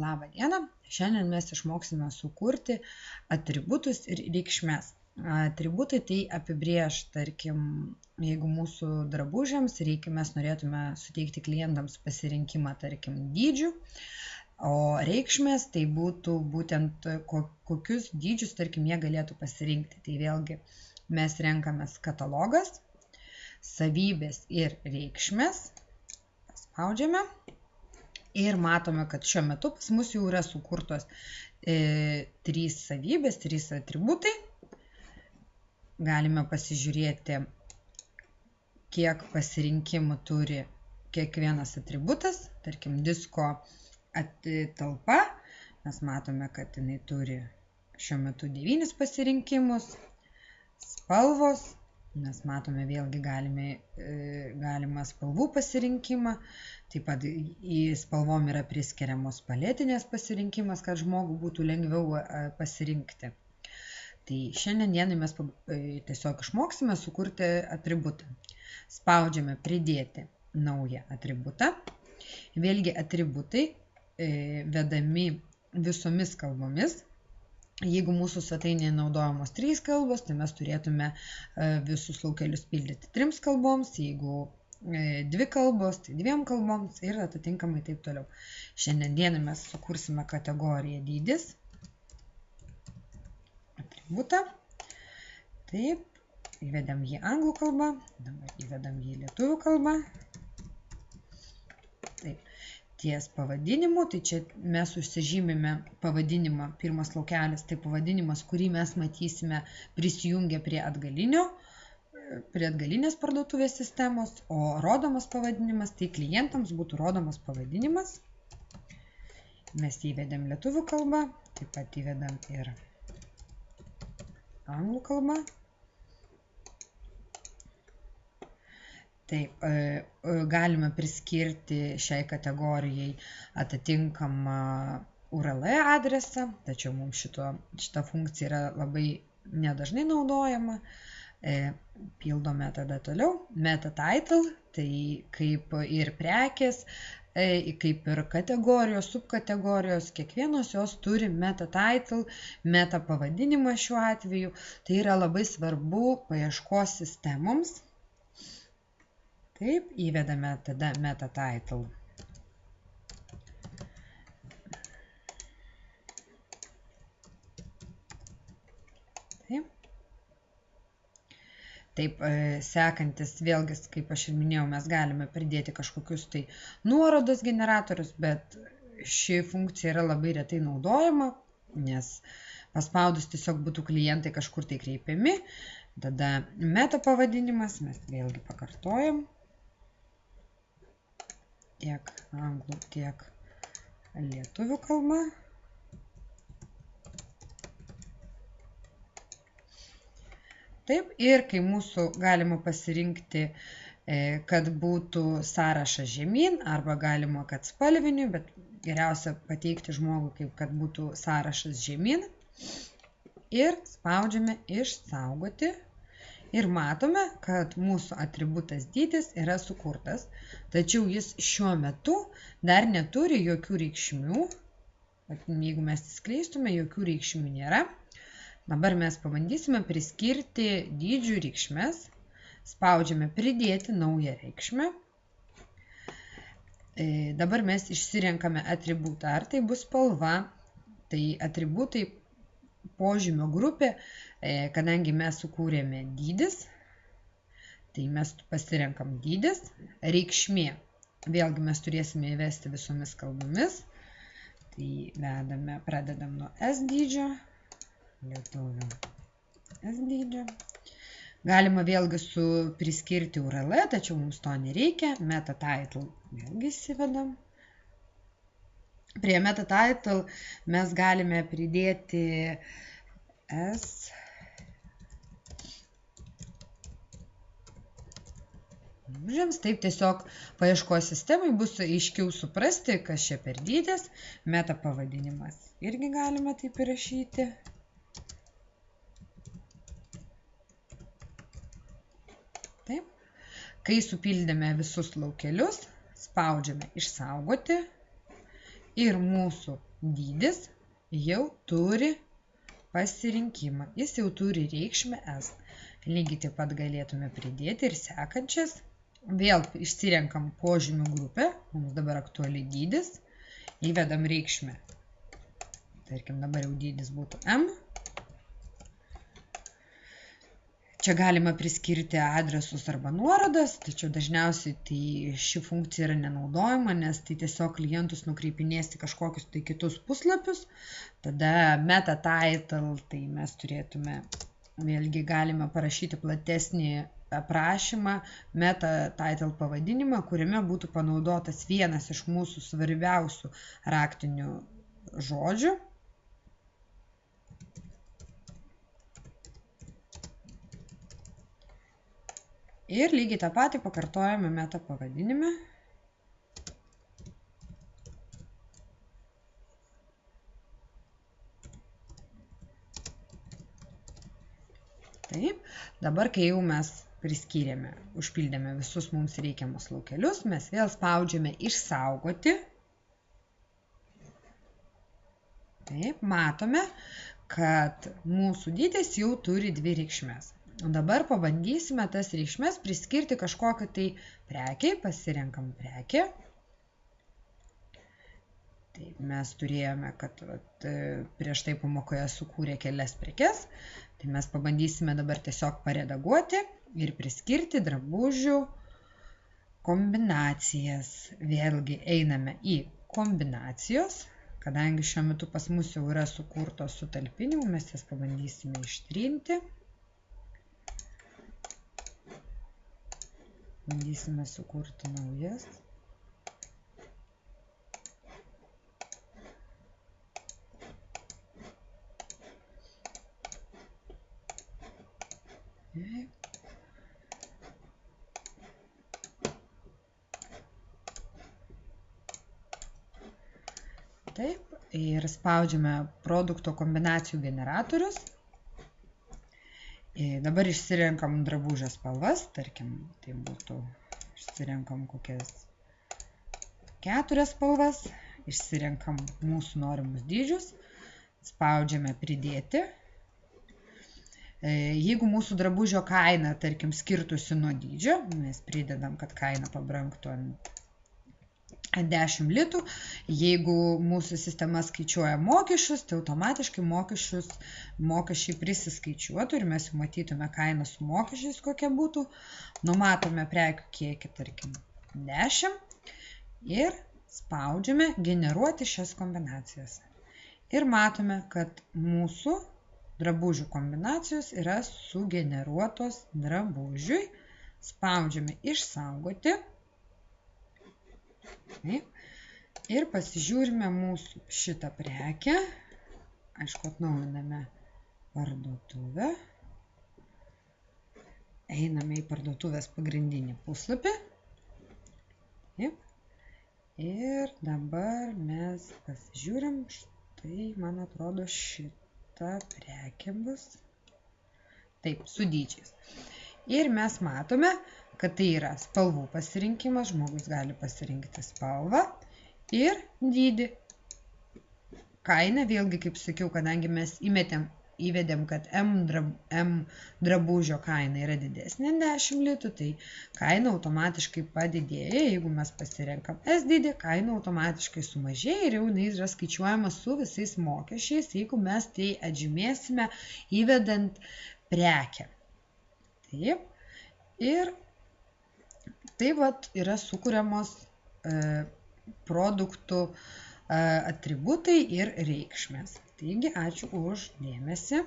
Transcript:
Labą dieną. Šiandien mes išmoksime sukurti atributus ir reikšmes. Atributai tai apibrėž, tarkim, jeigu mūsų drabužiams mes norėtume suteikti klientams pasirinkimą, tarkim, dydžių, o reikšmės tai būtų būtent kokius dydžius, tarkim, jie galėtų pasirinkti. Tai vėlgi mes renkamės katalogas, savybės ir reikšmės, spaudžiame. Ir matome, kad šiuo metu pas mus jau yra sukurtos 3 savybės, 3 atributai. Galime pasižiūrėti, kiek pasirinkimų turi kiekvienas atributas. Tarkim, disko talpa. Mes matome, kad jinai turi šiuo metu 9 pasirinkimus. Spalvos. Mes matome vėlgi galima spalvų pasirinkimą. Taip pat į spalvom yra priskiriamos paletinės pasirinkimas, kad žmogui būtų lengviau pasirinkti. Tai šiandien dienai mes tiesiog išmoksime sukurti atributą. Spaudžiame pridėti naują atributą. Vėlgi atributai vedami visomis kalbomis. Jeigu mūsų svetainėje naudojamos 3 kalbos, tai mes turėtume visus laukelius pildyti 3 kalboms, jeigu 2 kalbos, tai 2 kalboms ir atitinkamai taip toliau. Šiandien dieną mes sukursime kategoriją dydis, atributą, taip, įvedam jį anglų kalbą, dabar įvedam jį lietuvių kalbą. Taip. Ties pavadinimu, tai čia mes užsižymime pavadinimą, pirmas laukelis, tai pavadinimas, kurį mes matysime prisijungę prie atgalinės parduotuvės sistemos, o rodomas pavadinimas, tai klientams būtų rodomas pavadinimas. Mes įvedėm lietuvių kalbą, taip pat įvedam ir anglų kalbą. Taip, galime priskirti šiai kategorijai atitinkamą URL adresą, tačiau mums šita funkcija yra labai nedažnai naudojama. Pildome tada toliau. Meta title, tai kaip ir prekės, kaip ir kategorijos, subkategorijos, kiekvienos jos turi meta title, meta pavadinimą šiuo atveju. Tai yra labai svarbu paieškos sistemoms. Taip, įvedame tada meta title. Taip, sekantis vėlgi, kaip aš ir minėjau, mes galime pridėti kažkokius tai nuorodos generatorius, bet ši funkcija yra labai retai naudojama, nes paspaudus tiesiog būtų klientai kažkur tai kreipiami. Tada meta pavadinimas, mes vėlgi pakartojam. Tiek anglų, tiek lietuvių kalba. Taip, ir kai mūsų galima pasirinkti, kad būtų sąrašas žemyn, arba galima, kad spalviniu, bet geriausia pateikti žmogui, kaip kad būtų sąrašas žemyn. Ir spaudžiame išsaugoti. Ir matome, kad mūsų atributas dydis yra sukurtas, tačiau jis šiuo metu dar neturi jokių reikšmių. Jeigu mes skleistume, jokių reikšmių nėra. Dabar mes pabandysime priskirti dydžių reikšmes. Spaudžiame pridėti naują reikšmę. Dabar mes išsirenkame atributą. Ar tai bus spalva, tai atributai požymio grupė, kadangi mes sukūrėme dydis, tai mes pasirenkam dydis, reikšmė. Vėlgi mes turėsime įvesti visomis kalbomis. Tai pradedam nuo S dydžio, lietuvių S dydžio. Galima vėlgi priskirti URL, tačiau mums to nereikia. Meta title vėlgi įsivedam. Prie meta title mes galime pridėti S. Taip tiesiog paieškos sistemai bus aiškiau suprasti, kas čia per dydis. Meta pavadinimas irgi galime taip įrašyti. Taip. Kai supildėme visus laukelius, spaudžiame išsaugoti ir mūsų dydis jau turi pasirinkimą. Jis jau turi reikšmę S. Lygiai taip pat galėtume pridėti ir sekančias. Vėl išsirenkam požymių grupę. Mums dabar aktuali dydis. Įvedam reikšmę. Tarkim, dabar jau dydis būtų M. Čia galima priskirti adresus arba nuorodas, tačiau dažniausiai tai ši funkcija yra nenaudojama, nes tai tiesiog klientus nukreipinės į kažkokius tai kitus puslapius. Tada meta title, tai mes turėtume, vėlgi galime parašyti platesnį aprašymą, meta title pavadinimą, kuriame būtų panaudotas vienas iš mūsų svarbiausių raktinių žodžių. Ir lygiai tą patį pakartojame meta pavadinime. Taip, dabar kai jau mes priskyrėme, užpildėme visus mums reikiamus laukelius, mes vėl spaudžiame išsaugoti. Taip, matome, kad mūsų dydis jau turi dvi reikšmes. O dabar pabandysime tas reikšmes priskirti kažkokią tai prekiai, pasirenkam prekę. Taip, mes turėjome, kad prieš tai pamokoje sukūrė kelias prekes, tai mes pabandysime dabar tiesiog paredaguoti ir priskirti drabužių kombinacijas. Vėlgi einame į kombinacijos, kadangi šiuo metu pas mus jau yra sukurtos su talpinimu, mes jas pabandysime ištrinti. Bandysime sukurti naujas. Taip, ir spaudžiame produkto kombinacijų generatorius. Dabar išsirenkam drabužio spalvas, tarkim, tai būtų, išsirenkam kokias 4 spalvas, išsirenkam mūsų norimus dydžius, spaudžiame pridėti. Jeigu mūsų drabužio kaina, tarkim, skirtųsi nuo dydžio, mes pridedam, kad kaina pabrangtų ant 10 litų. Jeigu mūsų sistema skaičiuoja mokesčius, tai automatiškai mokesčiai prisiskaičiuotų ir mes jau matytume kainą su mokesčiais, kokia būtų. Numatome prekių kiekį, tarkim, 10 ir spaudžiame generuoti šias kombinacijas. Ir matome, kad mūsų drabužių kombinacijos yra sugeneruotos drabužiui. Spaudžiame išsaugoti. Ir pasižiūrime mūsų šitą prekę. Aišku, atnaujiname parduotuvę. Einame į parduotuvės pagrindinį puslapį. Ir dabar mes pasižiūrim, štai, man atrodo, šita prekė bus. Taip, su dydžiais. Ir mes matome, kad tai yra spalvų pasirinkimas, žmogus gali pasirinkti spalvą ir dydį. Kaina, vėlgi, kaip sakiau, kadangi mes įvedėm, kad M drabužio kaina yra didesnė 10 litų, tai kaina automatiškai padidėja. Jeigu mes pasirenkam S dydį, kaina automatiškai sumažėja ir jau jinai yra skaičiuojama su visais mokesčiais, jeigu mes tai atžymėsime įvedant prekę. Taip. Ir taip vat yra sukuriamos produktų atributai ir reikšmės. Taigi, ačiū už dėmesį.